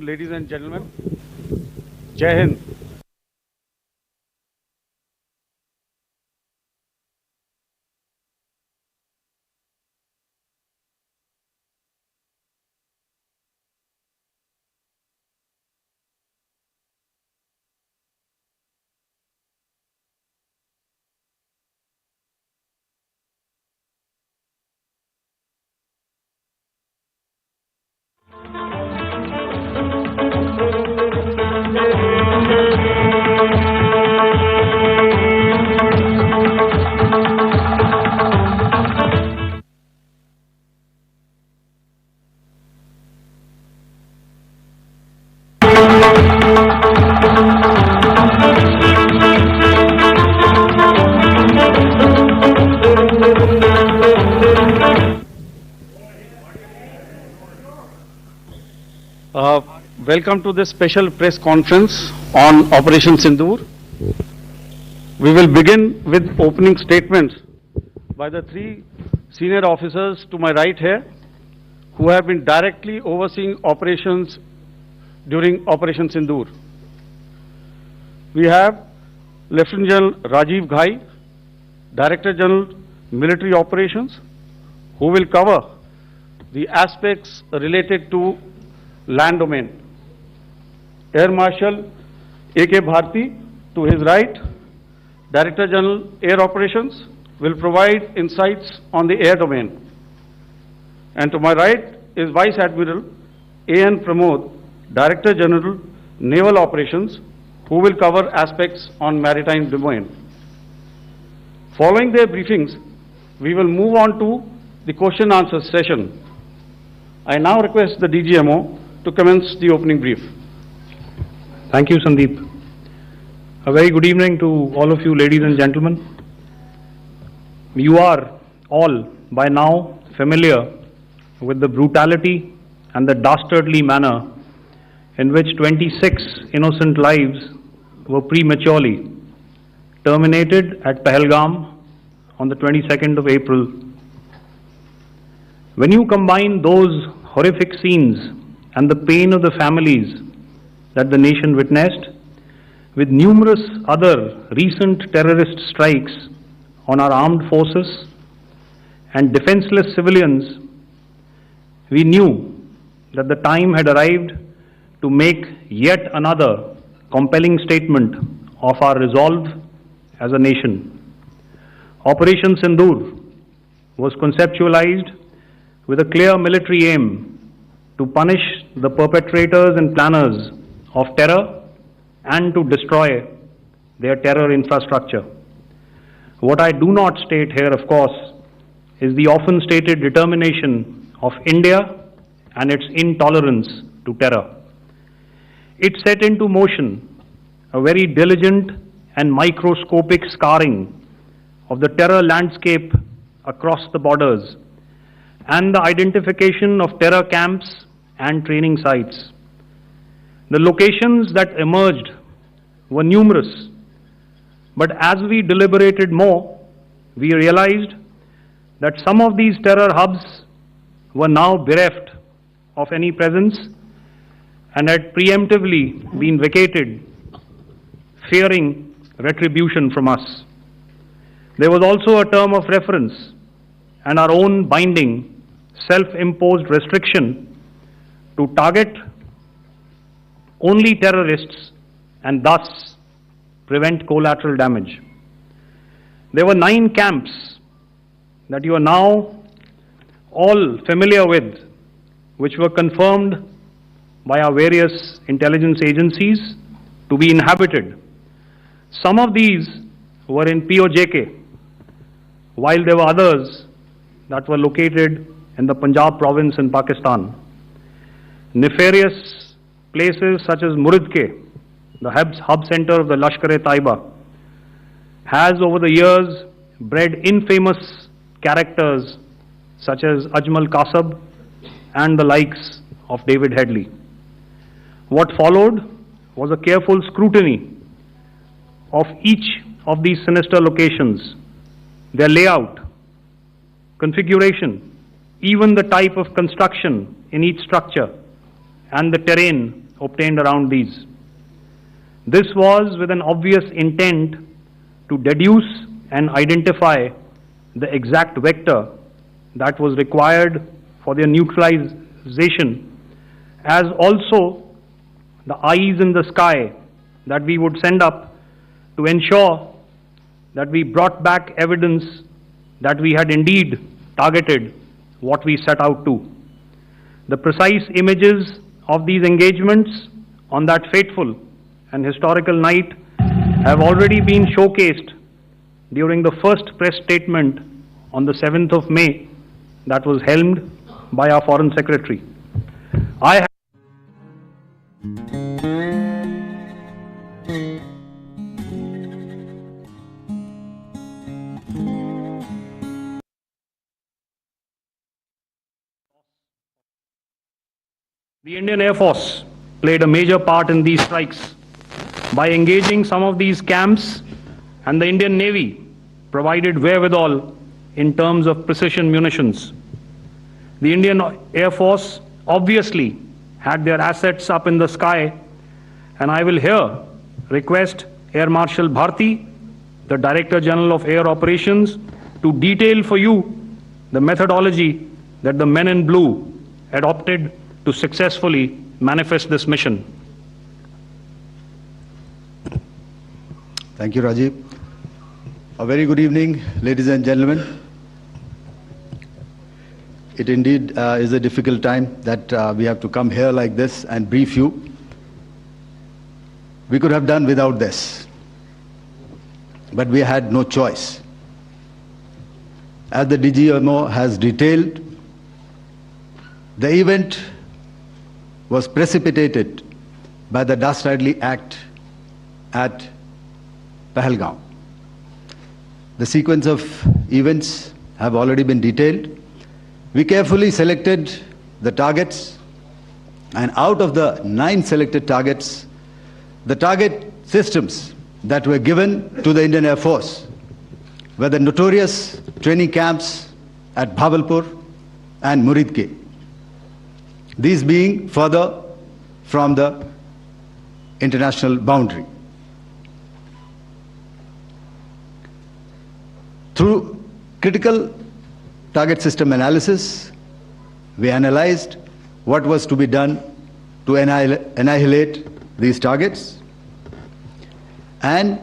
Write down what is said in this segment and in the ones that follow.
ladies and gentlemen. Jai Hind. Welcome to this special press conference on Operation Sindoor. We will begin with opening statements by the three senior officers to my right here, who have been directly overseeing operations during Operation Sindoor. We have Lieutenant General Rajiv Ghai, Director General Military Operations, who will cover the aspects related to land domain. Air Marshal A.K. Bharti, to his right, Director General Air Operations, will provide insights on the air domain. And to my right is Vice Admiral A.N. Pramod, Director General Naval Operations, who will cover aspects on maritime domain. Following their briefings, we will move on to the question answer session. I now request the DGMO to commence the opening brief. Thank you, Sandeep. A very good evening to all of you, ladies and gentlemen. You are all by now familiar with the brutality and the dastardly manner in which 26 innocent lives were prematurely terminated at Pahalgam on the 22nd of April. When you combine those horrific scenes and the pain of the families that the nation witnessed with numerous other recent terrorist strikes on our armed forces and defenseless civilians, we knew that the time had arrived to make yet another compelling statement of our resolve as a nation. Operation Sindoor was conceptualized with a clear military aim to punish the perpetrators and planners of terror and to destroy their terror infrastructure. What I do not state here, of course, is the often stated determination of India and its intolerance to terror. It set into motion a very diligent and microscopic scarring of the terror landscape across the borders and the identification of terror camps and training sites. The locations that emerged were numerous, but as we deliberated more, we realized that some of these terror hubs were now bereft of any presence and had preemptively been vacated, fearing retribution from us. There was also a term of reference and our own binding, self-imposed restriction to target only terrorists and thus prevent collateral damage. There were 9 camps that you are now all familiar with, which were confirmed by our various intelligence agencies to be inhabited. Some of these were in POJK, while there were others that were located in the Punjab province in Pakistan. Nefarious places such as Muridke, the hub center of the Lashkar-e-Taiba, has over the years bred infamous characters such as Ajmal Kasab and the likes of David Headley. What followed was a careful scrutiny of each of these sinister locations, their layout, configuration, even the type of construction in each structure, and the terrain obtained around these. This was with an obvious intent to deduce and identify the exact vector that was required for their neutralization, as also the eyes in the sky that we would send up to ensure that we brought back evidence that we had indeed targeted what we set out to. The precise images of these engagements on that fateful and historical night have already been showcased during the first press statement on the 7th of May that was helmed by our Foreign Secretary. The Indian Air Force played a major part in these strikes by engaging some of these camps, and the Indian Navy provided wherewithal in terms of precision munitions. The Indian Air Force obviously had their assets up in the sky, and I will here request Air Marshal Bharti, the Director General of Air Operations, to detail for you the methodology that the men in blue adopted to successfully manifest this mission. Thank you, Rajiv. A very good evening, ladies and gentlemen. It indeed is a difficult time that we have to come here like this and brief you. We could have done without this, but we had no choice. As the DGMO has detailed, the event was precipitated by the dastardly act at Pahalgam. The sequence of events have already been detailed. We carefully selected the targets, and out of the 9 selected targets, the target systems that were given to the Indian Air Force were the notorious training camps at Bhavalpur and Muridke, these being further from the international boundary. Through critical target system analysis, we analyzed what was to be done to annihilate these targets and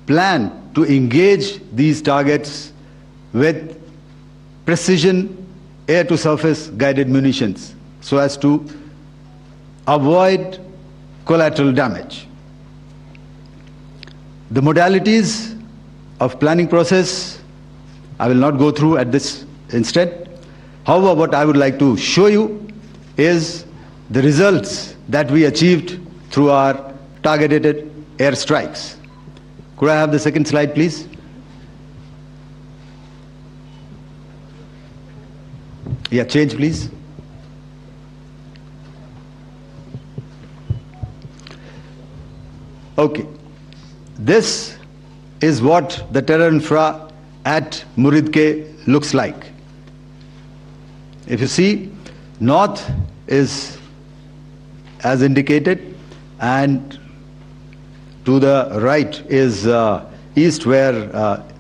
plan to engage these targets with precision air-to-surface guided munitions so as to avoid collateral damage. The modalities of planning process I will not go through at this instant. However, what I would like to show you is the results that we achieved through our targeted airstrikes. Could I have the second slide, please? Yeah, change, please. Okay. This is what the terror infra at Muridke looks like. If you see, north is as indicated, and to the right is east, where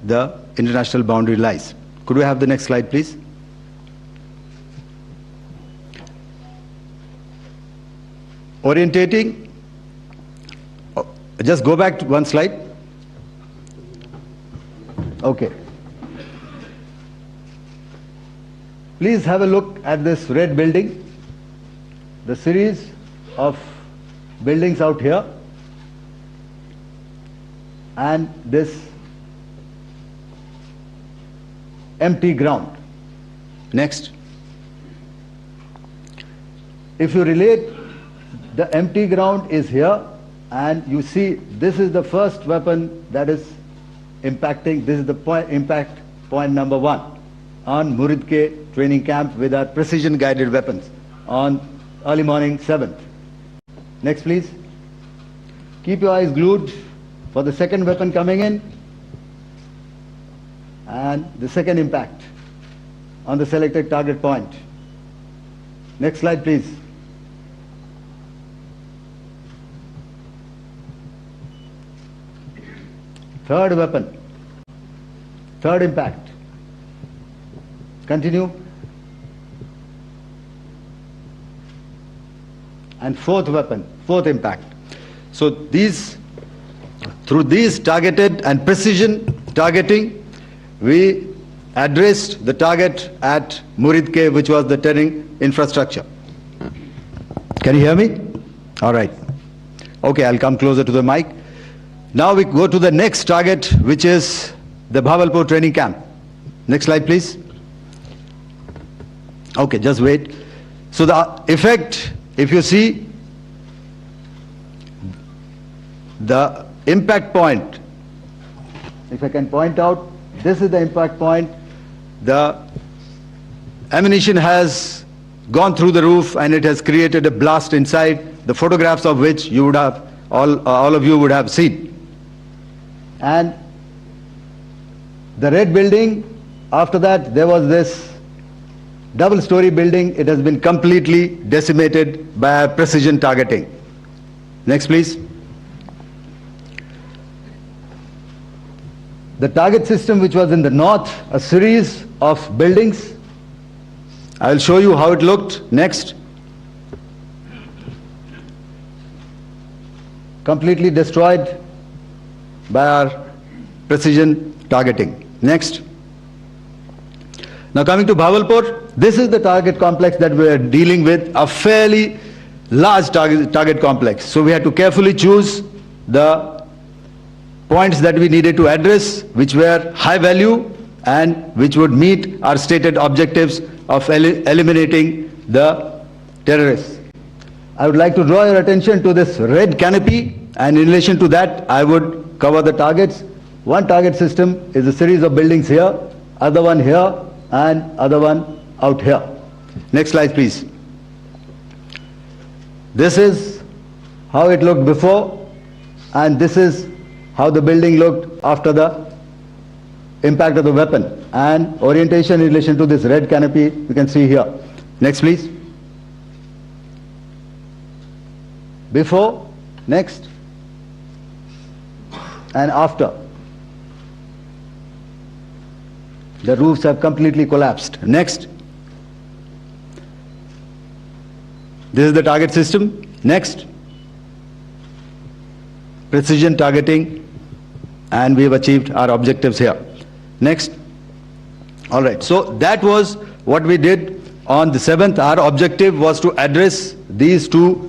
the international boundary lies. Could we have the next slide, please? Orientating. Just go back to one slide. Okay. Please have a look at this red building, the series of buildings out here, and this empty ground. Next. If you relate, the empty ground is here, and you see this is the first weapon that is impacting. This is the impact point number 1 on Muridke training camp with our precision guided weapons on early morning 7th. Next, please. Keep your eyes glued for the second weapon coming in and the second impact on the selected target point. Next slide, please. third weapon, third impact. Continue. And fourth weapon, fourth impact. So through these targeted and precision targeting, we addressed the target at Murid Cave, which was the terrain infrastructure. Can you hear me? All right. Okay, I'll come closer to the mic. Now we go to the next target, which is the Bhavalpur training camp. Next slide, please. Okay, just wait. So the effect, if you see, the impact point, if I can point out, this is the impact point. The ammunition has gone through the roof and it has created a blast inside, the photographs of which you would have, all of you would have seen. And the red building, after that there was this double-story building. It has been completely decimated by precision targeting. Next, please. The target system, which was in the north, a series of buildings. I will show you how it looked. Next. Completely destroyed by our precision targeting. Next. Now coming to Bhavalpur, this is the target complex that we are dealing with, a fairly large target complex. So we had to carefully choose the points that we needed to address, which were high value and which would meet our stated objectives of eliminating the terrorists. I would like to draw your attention to this red canopy, and in relation to that I would cover the targets. One target system is a series of buildings here, other one here, and other one out here. Next slide, please. This is how it looked before, and this is how the building looked after the impact of the weapon, and orientation in relation to this red canopy you can see here. Next, please. Before, next, and after. The roofs have completely collapsed. Next. This is the target system. Next. Precision targeting, and we have achieved our objectives here. Next. All right, so that was what we did on the 7th. Our objective was to address these two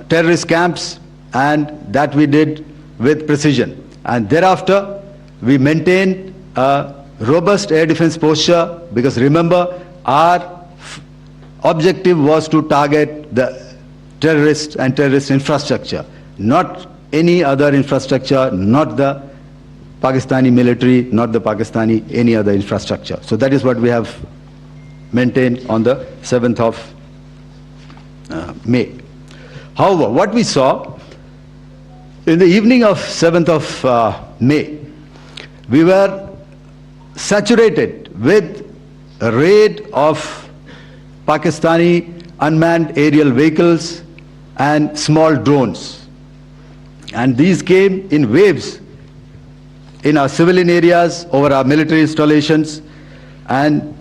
terrorist camps, and that we did with precision. And thereafter, we maintained a robust air defense posture, because remember, our objective was to target the terrorists and terrorist infrastructure, not any other infrastructure, not the Pakistani military, not the Pakistani any other infrastructure. So that is what we have maintained on the 7th of May. However, what we saw in the evening of 7th of May, we were saturated with a raid of Pakistani unmanned aerial vehicles and small drones. And these came in waves in our civilian areas, over our military installations, and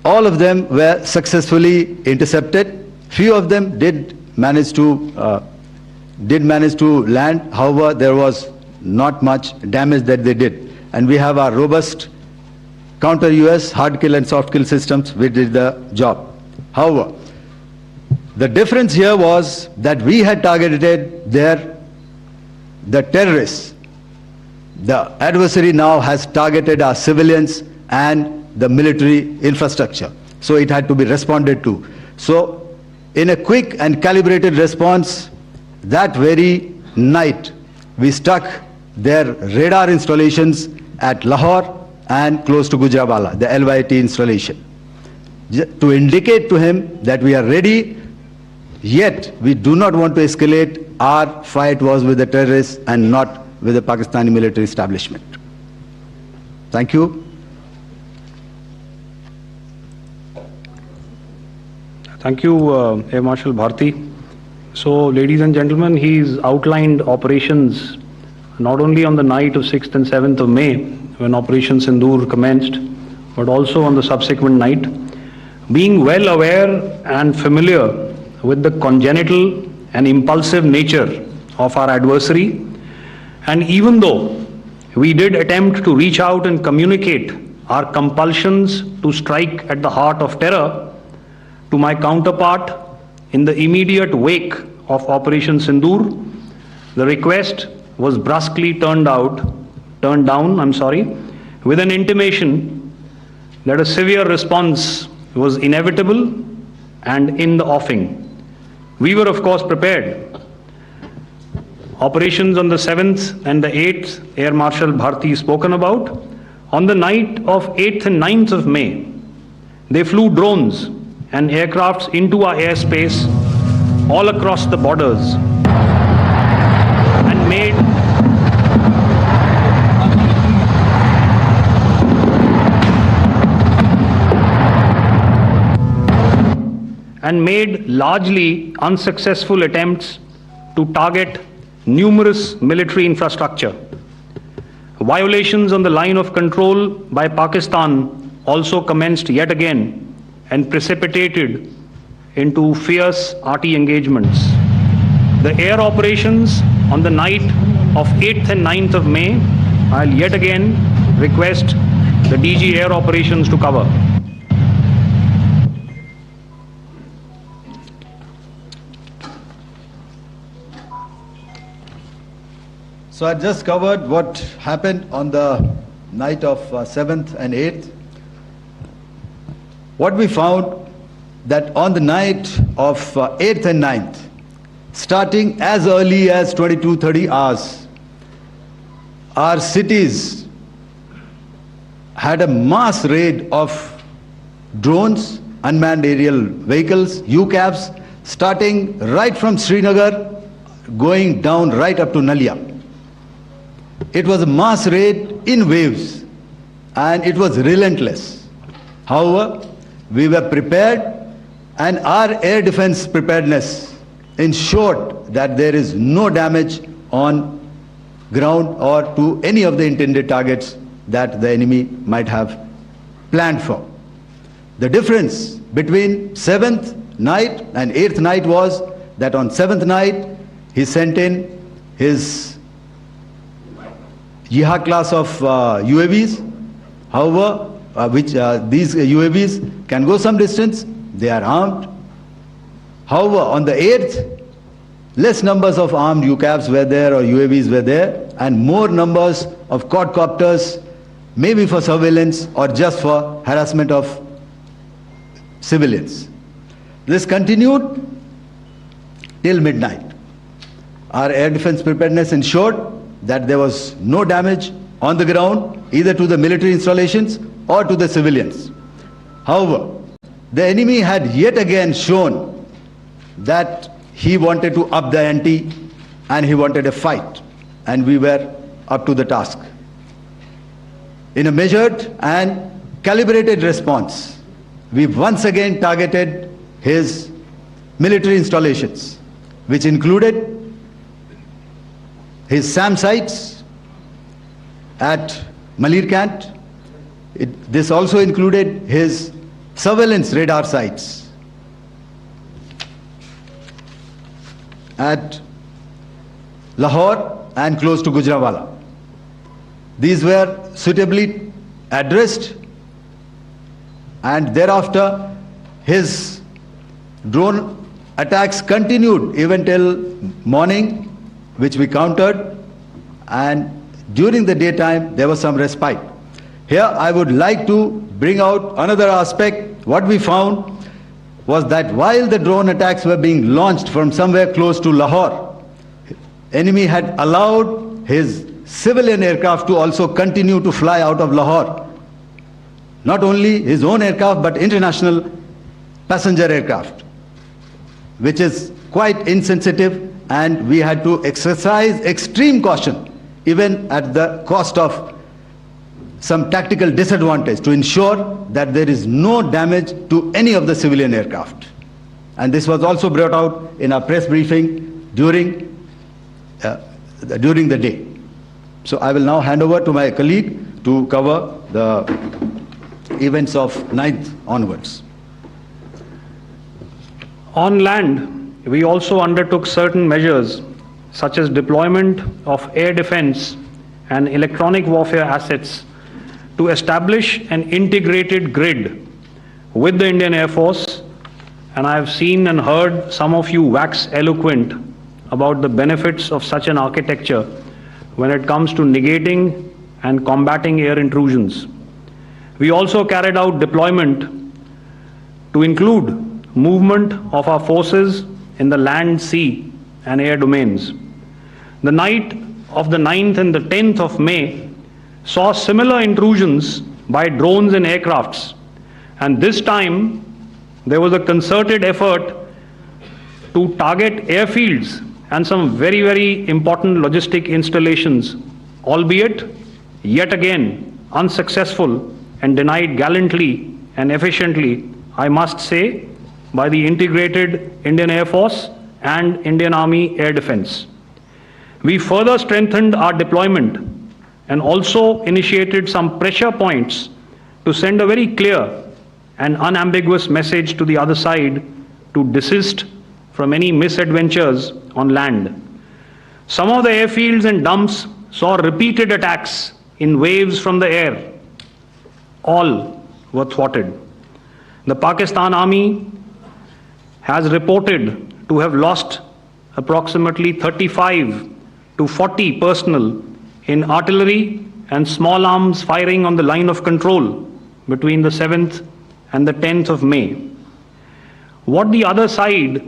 all of them were successfully intercepted. Few of them did manage to land. However, there was not much damage that they did. And we have our robust counter-US hard kill and soft kill systems which did the job. However, the difference here was that we had targeted the terrorists. The adversary now has targeted our civilians and the military infrastructure. So it had to be responded to. So in a quick and calibrated response, that very night, we struck their radar installations at Lahore and close to Gujranwala, the LYT installation, to indicate to him that we are ready, yet we do not want to escalate. Our fight was with the terrorists and not with the Pakistani military establishment. Thank you. Thank you, Air Marshal Bharti. So, ladies and gentlemen, he's outlined operations not only on the night of 6th and 7th of May, when Operation Sindoor commenced, but also on the subsequent night. Being well aware and familiar with the congenital and impulsive nature of our adversary, and even though we did attempt to reach out and communicate our compulsions to strike at the heart of terror to my counterpart in the immediate wake of Operation Sindoor, the request was brusquely turned down, with an intimation that a severe response was inevitable and in the offing. We were, of course, prepared. Operations on the 7th and the 8th, Air Marshal Bharti spoken about. On the night of 8th and 9th of May, they flew drones and aircrafts into our airspace all across the borders and made largely unsuccessful attempts to target numerous military infrastructure. Violations on the line of control by Pakistan also commenced yet again and precipitated into fierce RT engagements. The air operations on the night of 8th and 9th of May, I'll yet again request the DG Air Operations to cover. So I just covered what happened on the night of 7th and 8th. What we found that on the night of 8th and 9th, starting as early as 22:30 hours, our cities had a mass raid of drones, unmanned aerial vehicles, UCAVs, starting right from Srinagar, going down right up to Nalia. It was a mass raid in waves, and it was relentless. However, we were prepared, and our air defense preparedness ensured that there is no damage on ground or to any of the intended targets that the enemy might have planned for. The difference between 7th night and 8th night was that on 7th night, he sent in his Yeha class of UAVs, however, these UAVs can go some distance, they are armed. However, on the 8th, less numbers of armed UCAVs were there or UAVs were there, and more numbers of quadcopters, maybe for surveillance or just for harassment of civilians. This continued till midnight. Our air defense preparedness ensured that there was no damage on the ground, either to the military installations or to the civilians. However, the enemy had yet again shown that he wanted to up the ante and he wanted a fight, and we were up to the task. In a measured and calibrated response, we once again targeted his military installations, which included his SAM sites at Malirkant. This also included his surveillance radar sites at Lahore and close to Gujranwala. These were suitably addressed, and thereafter his drone attacks continued even till morning, which we countered, and during the daytime there was some respite. Here I would like to bring out another aspect. What we found was that while the drone attacks were being launched from somewhere close to Lahore, enemy had allowed his civilian aircraft to also continue to fly out of Lahore. Not only his own aircraft, but international passenger aircraft, which is quite insensitive, and we had to exercise extreme caution, even at the cost of some tactical disadvantage, to ensure that there is no damage to any of the civilian aircraft. And this was also brought out in our press briefing during the day. So I will now hand over to my colleague to cover the events of 9th onwards. On land, we also undertook certain measures such as deployment of air defense and electronic warfare assets to establish an integrated grid with the Indian Air Force, and I have seen and heard some of you wax eloquent about the benefits of such an architecture when it comes to negating and combating air intrusions. We also carried out deployment to include movement of our forces in the land, sea, and air domains. The night of the 9th and the 10th of May saw similar intrusions by drones and aircrafts, and this time there was a concerted effort to target airfields and some very, very important logistic installations, albeit yet again unsuccessful and denied gallantly and efficiently, I must say, by the integrated Indian Air Force and Indian Army Air Defense. We further strengthened our deployment and also initiated some pressure points to send a very clear and unambiguous message to the other side to desist from any misadventures on land. Some of the airfields and dumps saw repeated attacks in waves from the air. All were thwarted. The Pakistan Army has reported to have lost approximately 35 to 40 personnel in artillery and small arms firing on the line of control between the 7th and the 10th of May. What the other side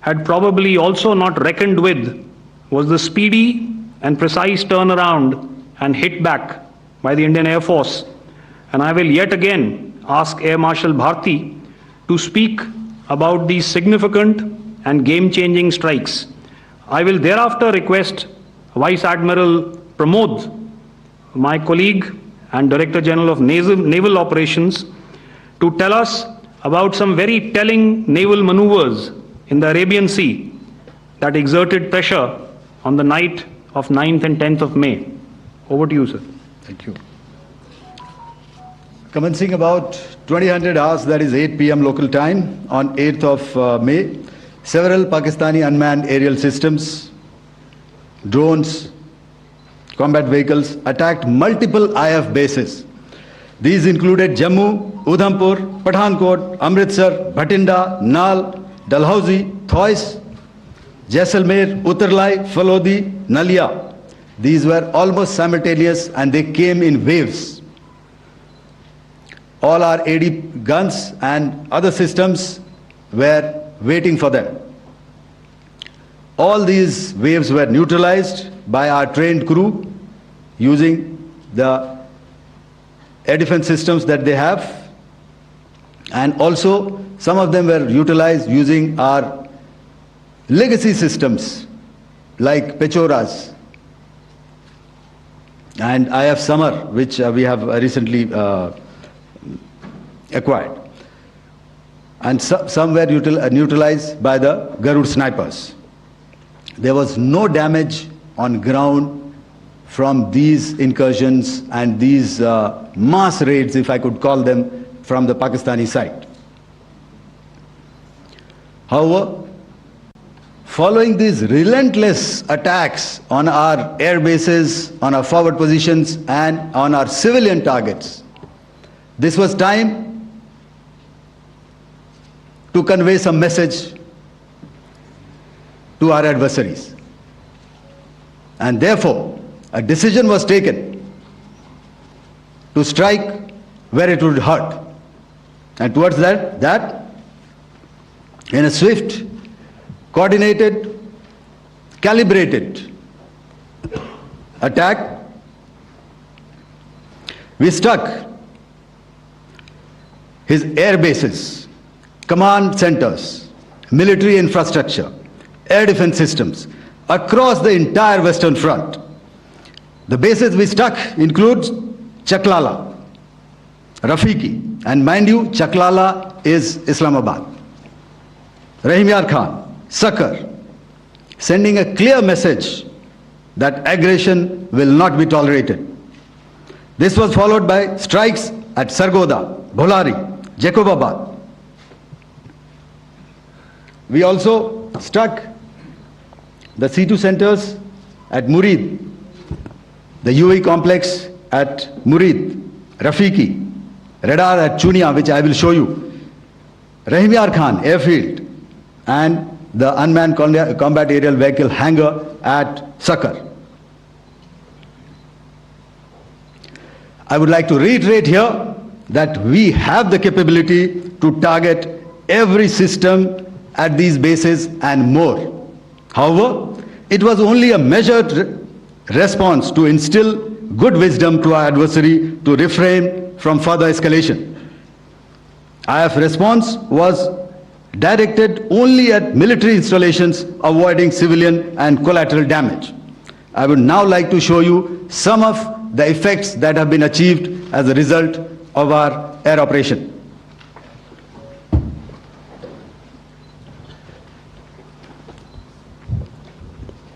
had probably also not reckoned with was the speedy and precise turnaround and hit back by the Indian Air Force. And I will yet again ask Air Marshal Bharti to speak about these significant and game-changing strikes. I will thereafter request Vice Admiral Pramod, my colleague and Director General of Naval Operations, to tell us about some very telling naval maneuvers in the Arabian Sea that exerted pressure on the night of 9th and 10th of May. Over to you, sir. Thank you. Commencing about 2000 hours, that is 8 p.m. local time, on 8th of May, several Pakistani unmanned aerial systems, drones, combat vehicles attacked multiple IF bases. These included Jammu, Udhampur, Pathankot, Amritsar, Bhatinda, Nal, Dalhousie, Thois, Jaisalmer, Uttarlai, Falodi, Nalia. These were almost simultaneous and they came in waves. All our AD guns and other systems were waiting for them. All these waves were neutralized by our trained crew using the air defense systems that they have, and also some of them were utilized using our legacy systems like Pechoras and IF Summer, which we have recently acquired. And some were neutralized by the Garud snipers. There was no damage on ground from these incursions and these mass raids, if I could call them, from the Pakistani side. However, following these relentless attacks on our air bases, on our forward positions, and on our civilian targets, this was time to convey some message to our adversaries. And therefore, a decision was taken to strike where it would hurt. And towards that, in a swift, coordinated, calibrated attack, we struck his air bases, command centers, military infrastructure, air defense systems across the entire Western Front. The bases we struck includes Chaklala, Rafiki, and mind you, Chaklala is Islamabad. Rahimyar Khan, Sucker, sending a clear message that aggression will not be tolerated. This was followed by strikes at Sargoda, Bholari, Jacobabad. We also struck the C2 centers at Murid, the UAE complex at Murid, Rafiki, radar at Chunia, which I will show you, Rahimyar Khan airfield, and the unmanned combat aerial vehicle hangar at Sucker. I would like to reiterate here that we have the capability to target every system at these bases and more. However, it was only a measured response to instill good wisdom to our adversary to refrain from further escalation. IF response was directed only at military installations, avoiding civilian and collateral damage. I would now like to show you some of the effects that have been achieved as a result of our air operation.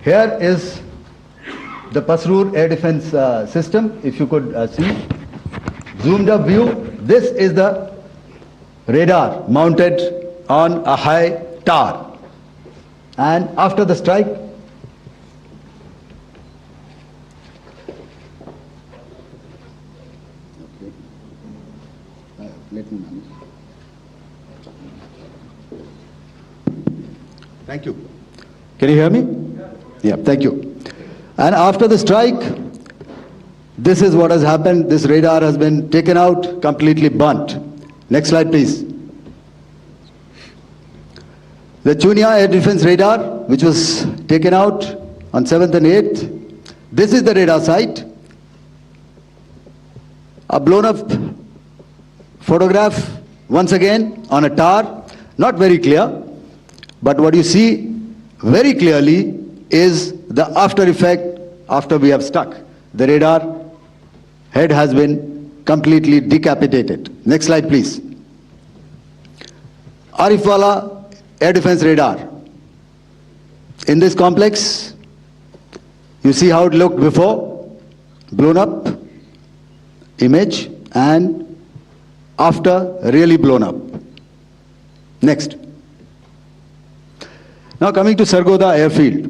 Here is the Pasrur air defense system, if you could see. Zoomed up view, this is the radar mounted on a high tower. And after the strike, Thank you. Can you hear me? Yeah, thank you. And after the strike, this is what has happened. This radar has been taken out, completely burnt. Next slide, please. The Chunia air defense radar, which was taken out on 7th and 8th. This is the radar site. A blown up photograph, once again, on a tower. Not very clear, but what you see very clearly is the after effect after we have struck. The radar head has been completely decapitated. Next slide, please. Arifwala air defense radar. In this complex, you see how it looked before, blown up image, and after really blown up. Next. Now coming to Sargoda airfield.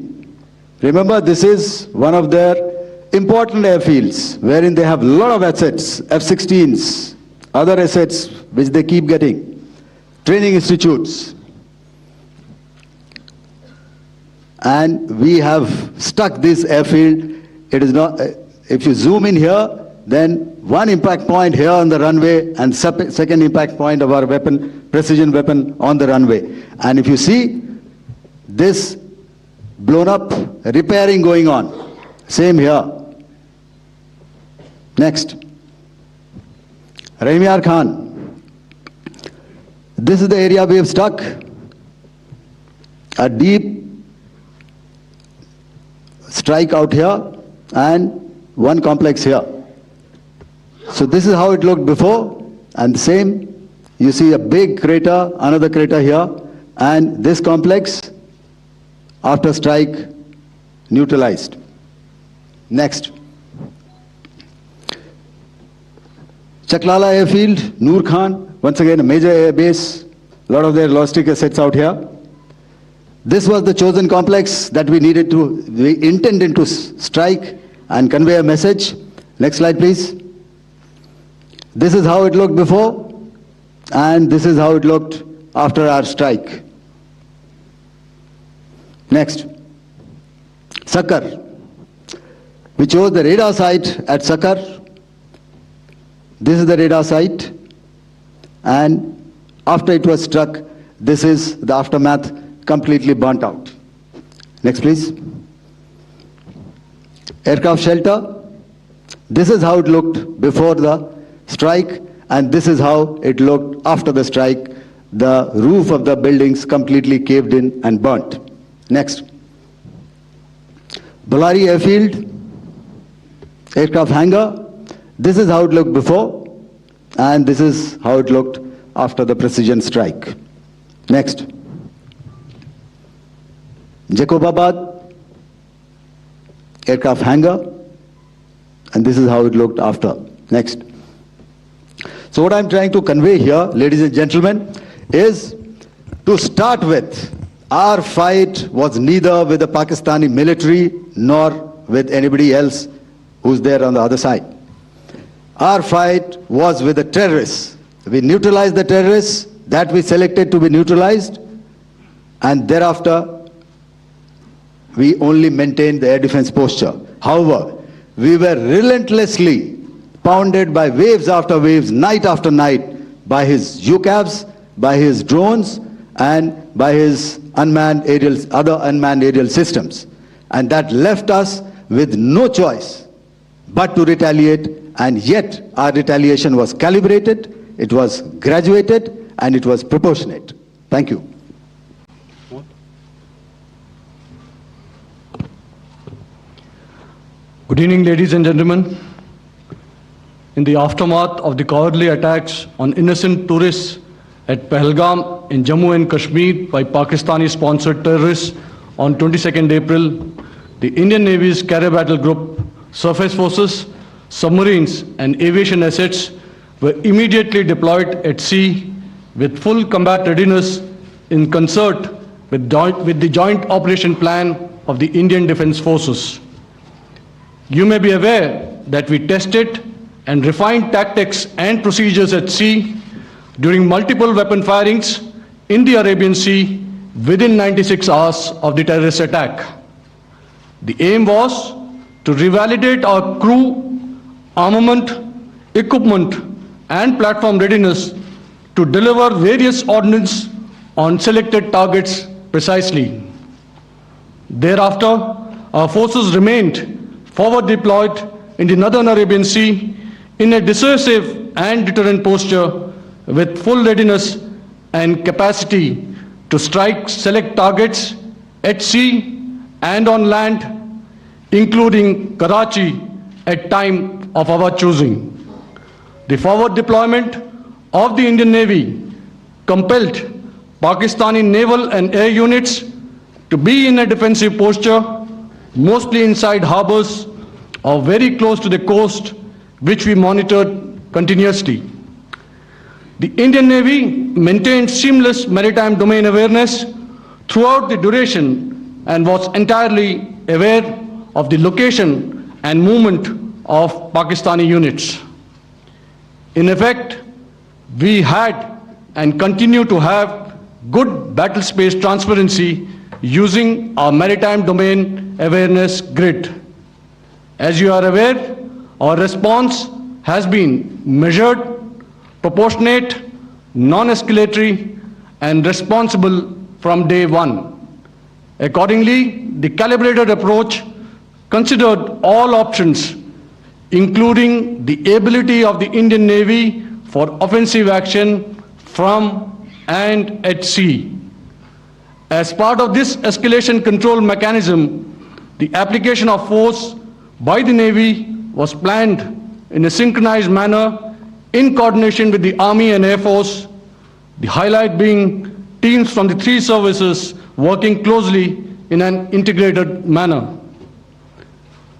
Remember, this is one of their important airfields wherein they have a lot of assets, F-16s, other assets which they keep getting, training institutes. And we have stuck this airfield. It is not, if you zoom in here, then one impact point here on the runway and second impact point of our weapon, precision weapon on the runway. And if you see this blown up repairing going on, same here. Next. Rahimyar Khan. This is the area we have stuck. A deep strike out here and one complex here. So this is how it looked before, and the same, you see a big crater, another crater here, and this complex after strike neutralized. Next. Chaklala airfield, Noor Khan, once again a major air base, a lot of their logistic assets out here. This was the chosen complex that we intended to strike and convey a message. Next slide, please. This is how it looked before, and this is how it looked after our strike. Next. Sucker. We chose the radar site at Sucker. This is the radar site, and after it was struck, this is the aftermath, completely burnt out. Next, please. Aircraft shelter. This is how it looked before the strike, and this is how it looked after the strike. The roof of the buildings completely caved in and burnt. Next. Bholari airfield, aircraft hangar. This is how it looked before, and this is how it looked after the precision strike. Next. Jacobabad aircraft hangar, and this is how it looked after. Next. So what I'm trying to convey here, ladies and gentlemen, is to start with, our fight was neither with the Pakistani military nor with anybody else who's there on the other side. Our fight was with the terrorists. We neutralized the terrorists that we selected to be neutralized, and thereafter we only maintained the air defense posture. However, we were relentlessly pounded by waves after waves, night after night, by his UCAVs, by his drones, and by his other unmanned aerial systems. And that left us with no choice but to retaliate, and yet our retaliation was calibrated, it was graduated, and it was proportionate. Thank you. Good evening, ladies and gentlemen. In the aftermath of the cowardly attacks on innocent tourists at Pahalgam in Jammu and Kashmir by Pakistani-sponsored terrorists on 22nd April, the Indian Navy's Carrier Battle Group, surface forces, submarines and aviation assets were immediately deployed at sea with full combat readiness in concert with the joint operation plan of the Indian Defence Forces. You may be aware that we tested and refined tactics and procedures at sea during multiple weapon firings in the Arabian Sea within 96 hours of the terrorist attack. The aim was to revalidate our crew, armament, equipment and platform readiness to deliver various ordnance on selected targets precisely. Thereafter, our forces remained forward deployed in the Northern Arabian Sea in a dissuasive and deterrent posture with full readiness and capacity to strike select targets at sea and on land, including Karachi at time of our choosing. The forward deployment of the Indian Navy compelled Pakistani naval and air units to be in a defensive posture, mostly inside harbors or very close to the coast, which we monitored continuously. The Indian Navy maintained seamless maritime domain awareness throughout the duration and was entirely aware of the location and movement of Pakistani units. In effect, we had and continue to have good battle space transparency using our maritime domain awareness grid. As you are aware, our response has been measured, proportionate, non-escalatory, and responsible from day one. Accordingly, the calibrated approach considered all options, including the ability of the Indian Navy for offensive action from and at sea. As part of this escalation control mechanism, the application of force by the Navy was planned in a synchronized manner in coordination with the Army and Air Force, the highlight being teams from the three services working closely in an integrated manner.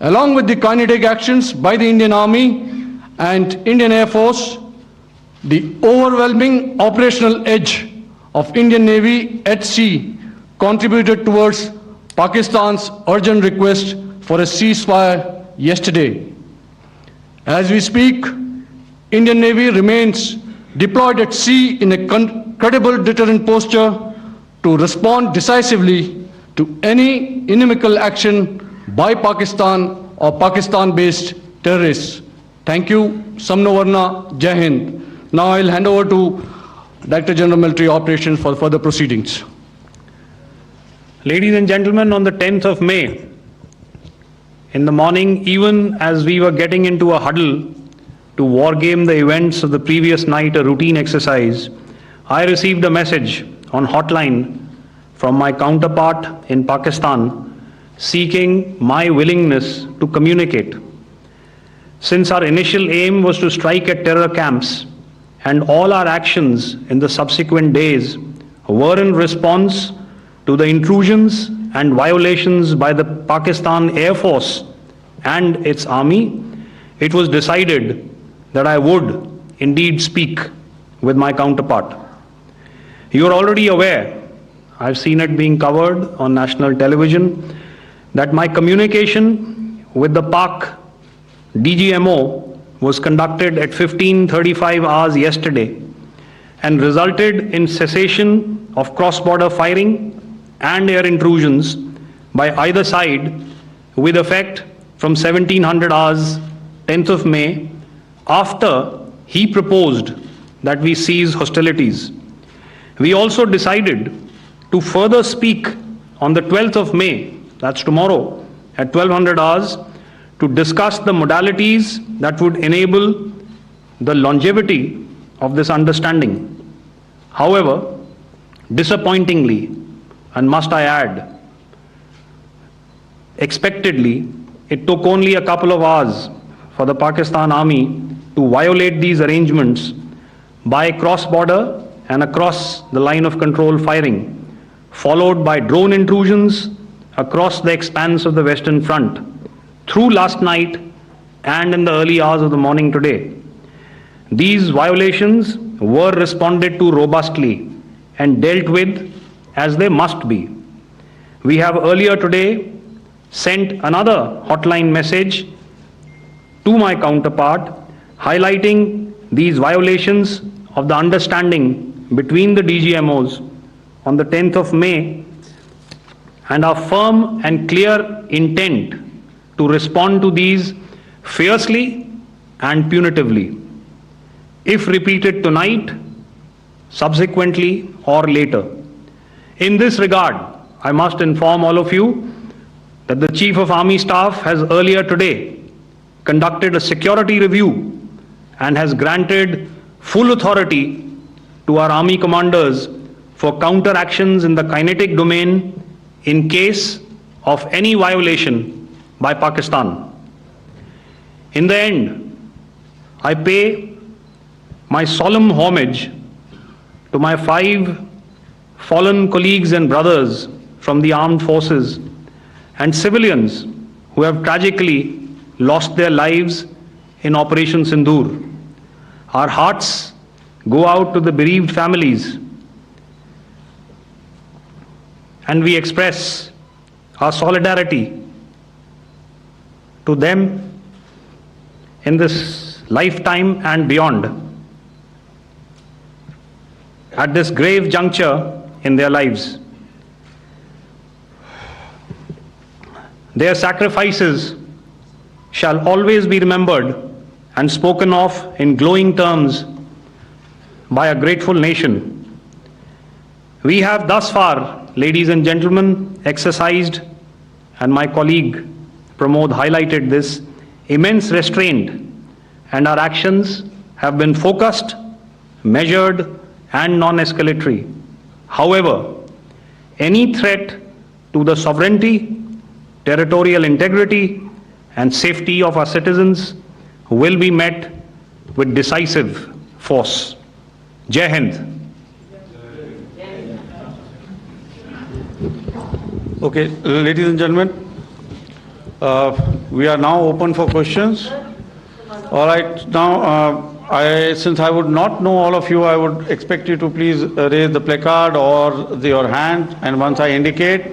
Along with the kinetic actions by the Indian Army and Indian Air Force, the overwhelming operational edge of Indian Navy at sea contributed towards Pakistan's urgent request for a ceasefire yesterday. As we speak, Indian Navy remains deployed at sea in a credible deterrent posture to respond decisively to any inimical action by Pakistan or Pakistan-based terrorists. Thank you. Samno Varna, Jai Hind. Now I'll hand over to Director General Military Operations for further proceedings. Ladies and gentlemen, on the 10th of May, in the morning, even as we were getting into a huddle to wargame the events of the previous night, a routine exercise, I received a message on hotline from my counterpart in Pakistan seeking my willingness to communicate. Since our initial aim was to strike at terror camps, and all our actions in the subsequent days were in response to the intrusions and violations by the Pakistan Air Force and its army, it was decided that I would indeed speak with my counterpart. You are already aware, I've seen it being covered on national television, that my communication with the Pak DGMO was conducted at 15:35 hours yesterday and resulted in cessation of cross-border firing and air intrusions by either side with effect from 1700 hours 10th of May, after he proposed that we cease hostilities. We also decided to further speak on the 12th of May, that's tomorrow, at 1200 hours, to discuss the modalities that would enable the longevity of this understanding. However, disappointingly, and must I add, expectedly, it took only a couple of hours for the Pakistan Army to violate these arrangements by cross-border and across the line of control firing, followed by drone intrusions across the expanse of the Western Front through last night and in the early hours of the morning today. These violations were responded to robustly and dealt with as they must be. We have earlier today sent another hotline message to my counterpart highlighting these violations of the understanding between the DGMOs on the 10th of May and our firm and clear intent to respond to these fiercely and punitively, if repeated tonight, subsequently, or later. In this regard, I must inform all of you that the Chief of Army Staff has earlier today conducted a security review and has granted full authority to our army commanders for counter actions in the kinetic domain in case of any violation by Pakistan. In the end, I pay my solemn homage to my 5 fallen colleagues and brothers from the armed forces and civilians who have tragically lost their lives in Operation Sindoor. Our hearts go out to the bereaved families, and we express our solidarity to them in this lifetime and beyond, at this grave juncture in their lives. Their sacrifices shall always be remembered and spoken of in glowing terms by a grateful nation. We have thus far, ladies and gentlemen, exercised, and my colleague Pramod highlighted this, immense restraint, and our actions have been focused, measured, and non-escalatory. However, any threat to the sovereignty, territorial integrity, and safety of our citizens will be met with decisive force. Jai Hind. Okay, ladies and gentlemen, we are now open for questions. All right, now since I would not know all of you, I would expect you to please raise the placard or your hand, and once I indicate,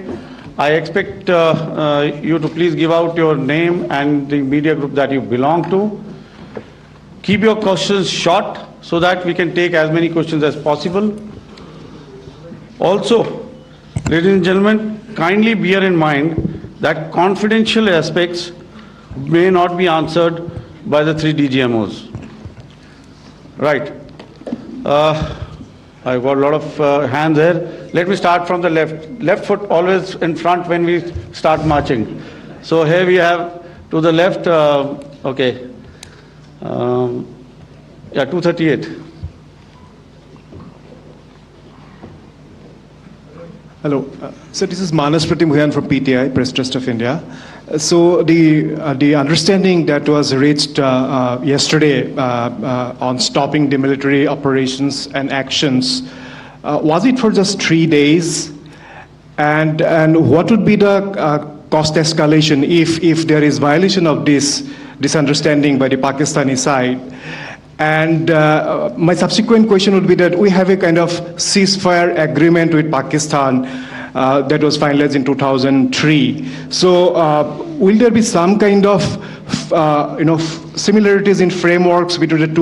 I expect you to please give out your name and the media group that you belong to. Keep your questions short so that we can take as many questions as possible. Also, ladies and gentlemen, kindly bear in mind that confidential aspects may not be answered by the 3 DGMOs. Right. I've got a lot of hands there. Let me start from the left. Left foot always in front when we start marching. So here we have to the left, okay. Yeah, 238. Hello. So this is Manas Pratimhuyan from PTI, Press Trust of India. So the understanding that was reached yesterday on stopping the military operations and actions, was it for just 3 days? And what would be the cost escalation if there is violation of this understanding by the Pakistani side? And my subsequent question would be that we have a kind of ceasefire agreement with Pakistan that was finalized in 2003. So will there be some kind of similarities in frameworks between the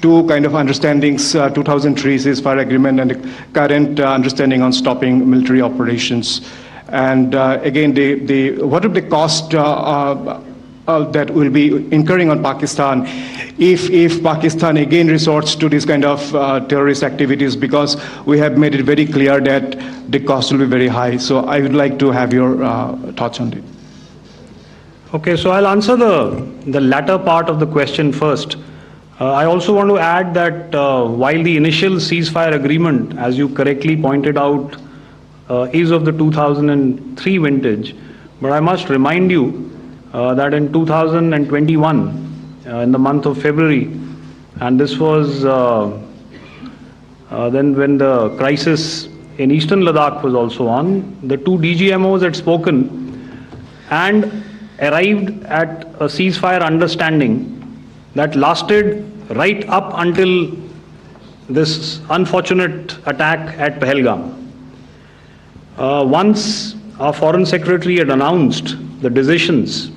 two kind of understandings, 2003 ceasefire agreement and the current understanding on stopping military operations? And again, what would the cost that will be incurring on Pakistan if Pakistan again resorts to this kind of terrorist activities, because we have made it very clear that the cost will be very high. So I would like to have your thoughts on it. Okay, so I'll answer the latter part of the question first. I also want to add that while the initial ceasefire agreement, as you correctly pointed out, is of the 2003 vintage, but I must remind you that in 2021, in the month of February, and this was then when the crisis in eastern Ladakh was also on, the two DGMOs had spoken and arrived at a ceasefire understanding that lasted right up until this unfortunate attack at Pahalgam. Once our Foreign Secretary had announced the decisions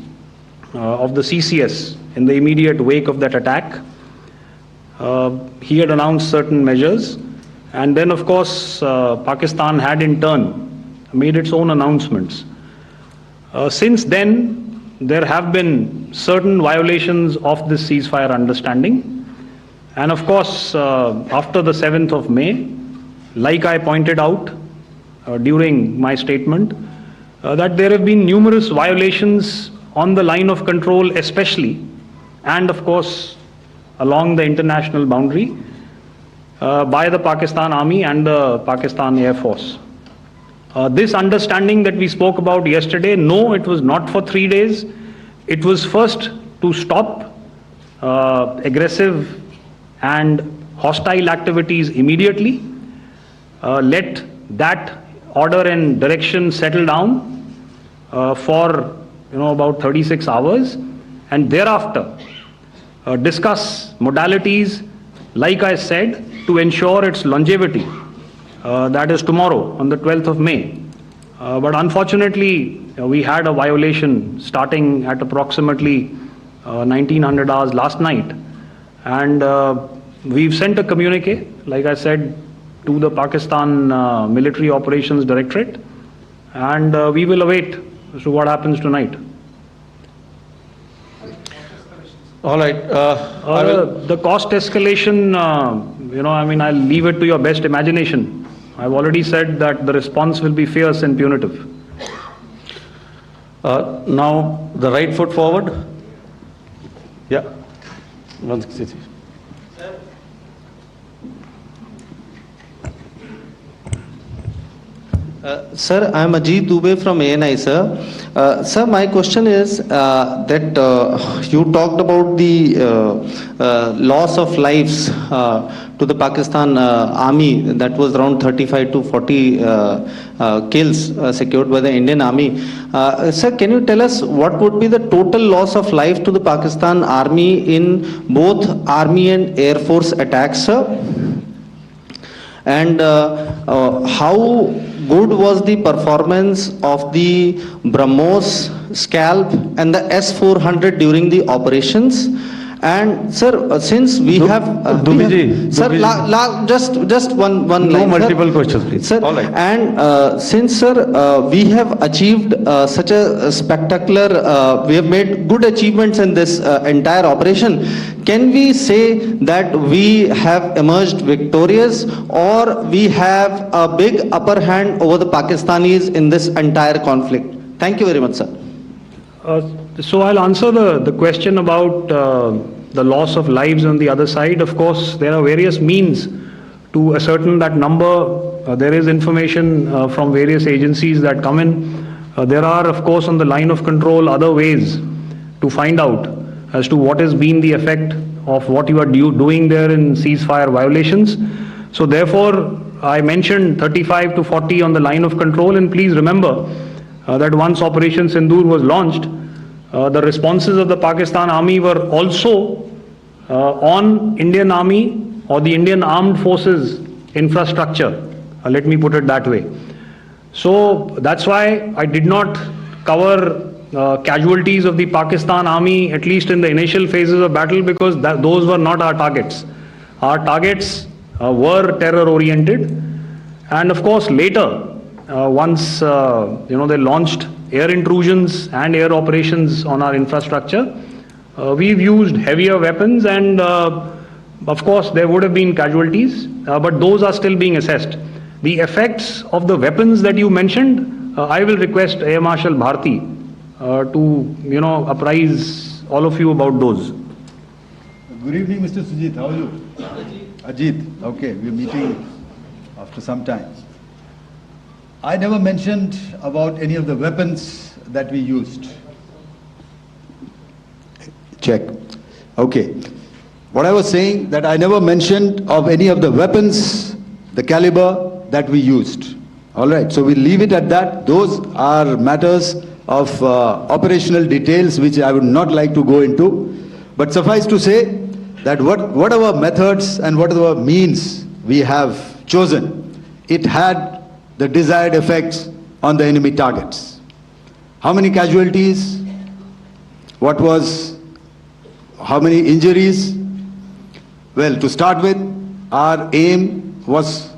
of the CCS in the immediate wake of that attack, he had announced certain measures, and then of course Pakistan had in turn made its own announcements. Since then, there have been certain violations of this ceasefire understanding, and of course after the 7th of May, like I pointed out during my statement, that there have been numerous violations on the line of control especially, and of course along the international boundary by the Pakistan Army and the Pakistan Air Force. This understanding that we spoke about yesterday, no, it was not for 3 days. It was first to stop aggressive and hostile activities immediately, let that order and direction settle down for about 36 hours, and thereafter discuss modalities, like I said, to ensure its longevity. That is tomorrow on the 12th of May. But unfortunately, we had a violation starting at approximately 1900 hours last night, and we've sent a communique, like I said, to the Pakistan Military Operations Directorate, and we will await as to what happens tonight. All right. The cost escalation, I'll leave it to your best imagination. I've already said that the response will be fierce and punitive. Now, the right foot forward. Yeah. 160. Sir, I am Ajit Dubey from ANI, sir. Sir, my question is that you talked about the loss of lives to the Pakistan army, that was around 35 to 40 kills secured by the Indian army. Sir, can you tell us what would be the total loss of life to the Pakistan army in both army and air force attacks, sir? And how good was the performance of the BrahMos, Scalp and the S-400 during the operations? And sir, since we have sir, just one line. No multiple questions, please. Sir, all right. And since sir, we have achieved such a spectacular, we have made good achievements in this entire operation, can we say that we have emerged victorious, or we have a big upper hand over the Pakistanis in this entire conflict? Thank you very much, sir. So I'll answer the question about the loss of lives on the other side. Of course, there are various means to ascertain that number. There is information from various agencies that come in. There are, of course, on the line of control, other ways to find out as to what has been the effect of what you are doing there in ceasefire violations. So therefore, I mentioned 35 to 40 on the line of control, and please remember that once Operation Sindoor was launched, the responses of the Pakistan Army were also on Indian Army or the Indian Armed Forces infrastructure. Let me put it that way. So that's why I did not cover casualties of the Pakistan Army, at least in the initial phases of battle, because those were not our targets. Our targets were terror oriented, and of course later, once they launched air intrusions and air operations on our infrastructure, we've used heavier weapons, and of course there would have been casualties, but those are still being assessed. The effects of the weapons that you mentioned, I will request Air Marshal Bharti to apprise all of you about those. Good evening, Mr. Sujit. How are you? Ajit. Okay, we're meeting after some time. I never mentioned about any of the weapons that we used. Check. Okay. What I was saying, that I never mentioned of any of the weapons, the caliber that we used. All right, so we'll leave it at that. Those are matters of operational details which I would not like to go into. But suffice to say that whatever methods and whatever means we have chosen, it had the desired effects on the enemy targets. How many casualties? How many injuries? Well, to start with, our aim was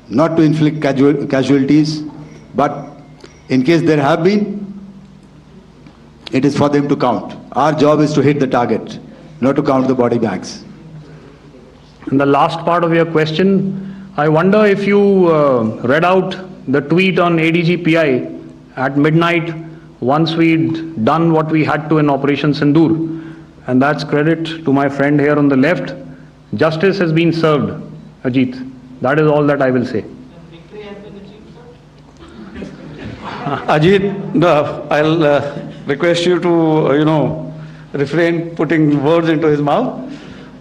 not to inflict casualties, but in case there have been, it is for them to count. Our job is to hit the target, not to count the body bags. And the last part of your question, I wonder if you read out the tweet on ADGPI at midnight once we'd done what we had to in Operation Sindoor. And that's credit to my friend here on the left. Justice has been served, Ajit. That is all that I will say. Ajit, I'll request you to, refrain putting words into his mouth.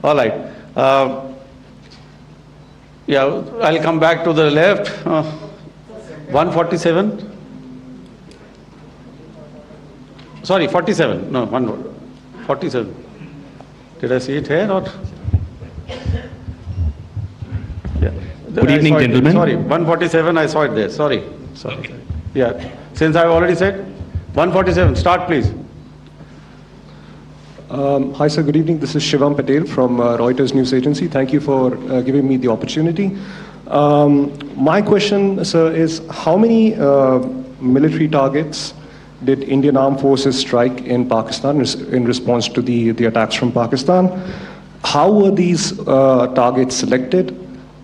All right. I'll come back to the left. 147. Sorry, 47. No, 47. Did I see it here or? Yeah. Good evening, gentlemen. Sorry, 147, I saw it there. Sorry. Okay. Yeah. Since I've already said, 147, start please. Hi sir, good evening. This is Shivam Patel from Reuters News Agency. Thank you for giving me the opportunity. My question, sir, is how many military targets did Indian Armed Forces strike in Pakistan in response to the attacks from Pakistan? How were these targets selected?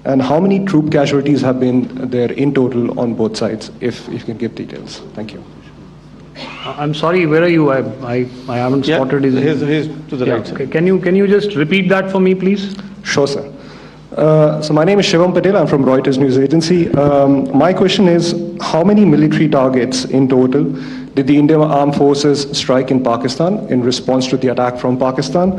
And how many troop casualties have been there in total on both sides, if you can give details? Thank you. I'm sorry, where are you? I haven't spotted his... He's to the right side. Can you just repeat that for me, please? Sure, sir. So my name is Shivam Patel. I'm from Reuters News Agency. My question is, how many military targets in total did the Indian Armed Forces strike in Pakistan in response to the attack from Pakistan?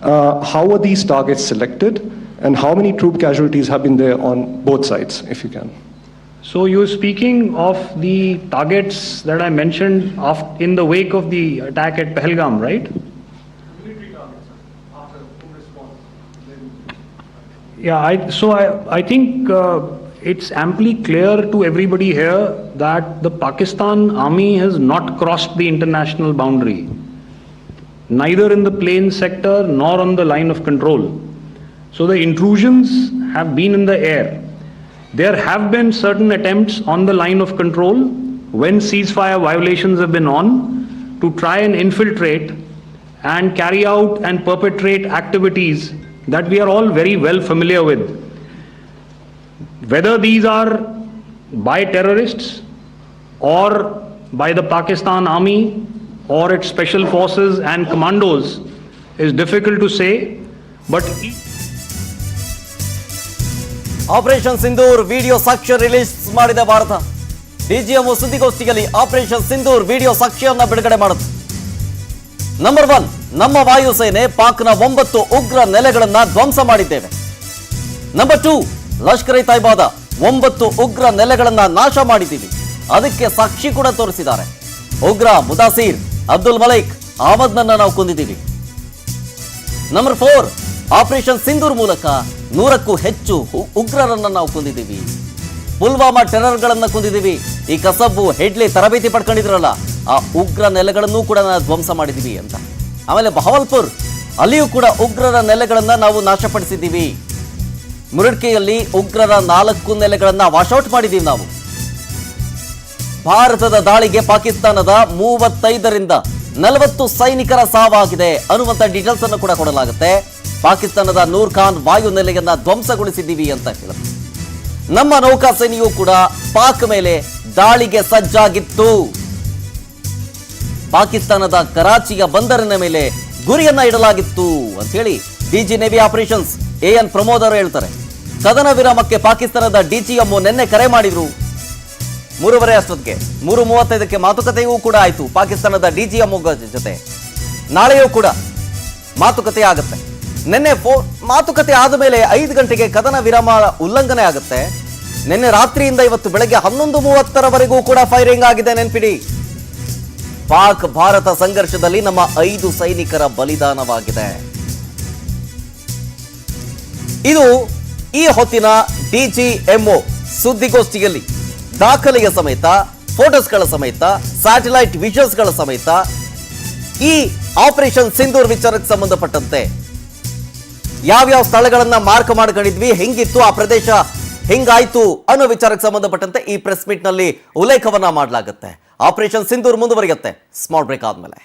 How were these targets selected? And how many troop casualties have been there on both sides, if you can? So you're speaking of the targets that I mentioned in the wake of the attack at Pahalgam, right? Military targets, after in response. Yeah, I think it's amply clear to everybody here that the Pakistan Army has not crossed the international boundary, neither in the plain sector nor on the line of control. So the intrusions have been in the air. There have been certain attempts on the line of control when ceasefire violations have been on to try and infiltrate and carry out and perpetrate activities that we are all very well familiar with. Whether these are by terrorists or by the Pakistan Army or its special forces and commandos is difficult to say, but operation Sindoor video ಸಾಕ್ಷ್ಯ release ಮಾಡಿದ Bharat. DGMO ಸುದ್ದಿಗೋಷ್ಠಿಯಲ್ಲಿ operation Sindoor video ಸಾಕ್ಷ್ಯವನ್ನು ಬಿಡುಗಡೆ ಮಾಡುತ್ತೆ. Number 1, ನಮ್ಮ ವಾಯುಸೇನೆ ಪಾಕ್ನ 9 ಉಗ್ರ ನೆಲೆಗಳನ್ನು ಧ್ವಂಸ ಮಾಡಿದ್ದೇವೆ. ನಂಬರ್ 2, ಲಷ್ಕರ್-ಇ-ತೈಬಾದ 9 ಉಗ್ರ ನೆಲೆಗಳನ್ನ ನಾಶ ಮಾಡಿದ್ದೀವಿ. ಅದಕ್ಕೆ ಸಾಕ್ಷಿ ಕೂಡ ತೋರಿಸಿದ್ದಾರೆ. ಉಗ್ರ ಮುದಾಸೀರ್, ಅಬ್ದುಲ್ ಮಲೈಕ್, ಅಹಮದ್ನನ್ನ ನಾವು ಕೊಂದಿದ್ದೀವಿ. ನಂಬರ್ 4, ಆಪರೇಷನ್ ಸಿಂಧೂರ್ ಮೂಲಕ 100ಕ್ಕೂ ಹೆಚ್ಚು ಉಗ್ರರನ್ನ ನಾವು ಕೊಂದಿದ್ದೀವಿ. ಪುಲ್ವಾಮಾ ಟೆರರ್ಗಳನ್ನ ಕೊಂದಿದ್ದೀವಿ. ಈ ಕಸಬ್ಬು ಹೆಡ್ಲಿ ತರಬೇತಿ ಪಡ್ಕೊಂಡಿದ್ರಲ್ಲ, ಆ ಉಗ್ರ ನೆಲೆಗಳನ್ನೂ ಕೂಡ ನಾವು ಧ್ವಂಸ ಮಾಡಿದ್ದೀವಿ ಅಂತ. ಆಮೇಲೆ ಬಹವಲ್ಪುರ್, ಅಲ್ಲಿಯೂ ಕೂಡ ಉಗ್ರರ ನೆಲೆಗಳನ್ನ ನಾವು ನಾಶಪಡಿಸಿದ್ದೀವಿ. ಮುರಡ್ಕೆಯಲ್ಲಿ ಉಗ್ರರ 4 ನೆಲೆಗಳನ್ನ ವಾಶೌಟ್ ಮಾಡಿದ್ದೀವಿ ನಾವು. ಭಾರತದ ದಾಳಿಗೆ ಪಾಕಿಸ್ತಾನದ 35ರಿಂದ 40 ಸೈನಿಕರ ಸಾವಾಗಿದೆ ಅನ್ನುವಂತ ಡೀಟೇಲ್ಸ್ ಅನ್ನು ಕೂಡ ಕೊಡಲಾಗುತ್ತೆ. ಪಾಕಿಸ್ತಾನದ ನೂರ್ ಖಾನ್ ವಾಯು ನೆಲೆಯನ್ನ ಧ್ವಂಸಗೊಳಿಸಿದ್ದೀವಿ ಅಂತ ಹೇಳುತ್ತೆ. ನಮ್ಮ ನೌಕಾ ಸೇನೆಯೂ ಕೂಡ ಪಾಕ್ ಮೇಲೆ ದಾಳಿಗೆ ಸಜ್ಜಾಗಿತ್ತು. ಪಾಕಿಸ್ತಾನದ ಕರಾಚಿಯ ಬಂದರಿನ ಮೇಲೆ ಗುರಿಯನ್ನ ಇಡಲಾಗಿತ್ತು ಅಂತ ಹೇಳಿ DG navy operations AN Pramod ಅವರು ಹೇಳ್ತಾರೆ. ಕದನ ವಿರಾಮಕ್ಕೆ ಪಾಕಿಸ್ತಾನದ DGMO ನಿನ್ನೆ ಕರೆ ಮಾಡಿದ್ರು. 3:30 ಅಷ್ಟೊತ್ತಿಗೆ 3:35ಕ್ಕೆ ಮಾತುಕತೆಯೂ ಕೂಡ ಆಯಿತು ಪಾಕಿಸ್ತಾನದ DGMO ಜೊತೆ. ನಾಳೆಯೂ ಕೂಡ ಮಾತುಕತೆ ಆಗುತ್ತೆ. ನಿನ್ನೆ ಮಾತುಕತೆ ಆದ ಮೇಲೆ 5 ಗಂಟೆಗೆ ಕದನ ವಿರಾಮ ಉಲ್ಲಂಘನೆ ಆಗುತ್ತೆ. ನಿನ್ನೆ ರಾತ್ರಿಯಿಂದ ಇವತ್ತು ಬೆಳಗ್ಗೆ 11:30ರವರೆಗೂ ಕೂಡ ಫೈರಿಂಗ್ ಆಗಿದೆ. ನೆನ್ಪಿಡಿ, ಪಾಕ್ ಭಾರತ ಸಂಘರ್ಷದಲ್ಲಿ ನಮ್ಮ 5 ಸೈನಿಕರ ಬಲಿದಾನವಾಗಿದೆ. ಇದು ಈ ಹೊತ್ತಿನ DGMO ಸುದ್ದಿಗೋಷ್ಠಿಯಲ್ಲಿ ದಾಖಲೆಯ ಸಮೇತ, ಫೋಟೋಸ್ಗಳ ಸಮೇತ, ಸ್ಯಾಟಲೈಟ್ ವಿಜುವಲ್ಸ್ಗಳ ಸಮೇತ ಈ ಆಪರೇಷನ್ ಸಿಂಧೂರ್ ವಿಚಾರಕ್ಕೆ ಸಂಬಂಧಪಟ್ಟಂತೆ ಯಾವ್ಯಾವ ಸ್ಥಳಗಳನ್ನ ಮಾರ್ಕ್ ಮಾಡ್ಕೊಂಡಿದ್ವಿ, ಹೆಂಗಿತ್ತು ಆ ಪ್ರದೇಶ, ಹೆಂಗಾಯ್ತು ಅನ್ನೋ ವಿಚಾರಕ್ಕೆ ಸಂಬಂಧಪಟ್ಟಂತೆ ಈ ಪ್ರೆಸ್ ಮೀಟ್ ನಲ್ಲಿ ಉಲ್ಲೇಖವನ್ನ ಮಾಡಲಾಗುತ್ತೆ. ಆಪರೇಷನ್ ಸಿಂಧೂರ್ ಮುಂದುವರಿಯುತ್ತೆ ಸ್ಮಾಲ್ ಬ್ರೇಕ್ ಆದ್ಮೇಲೆ.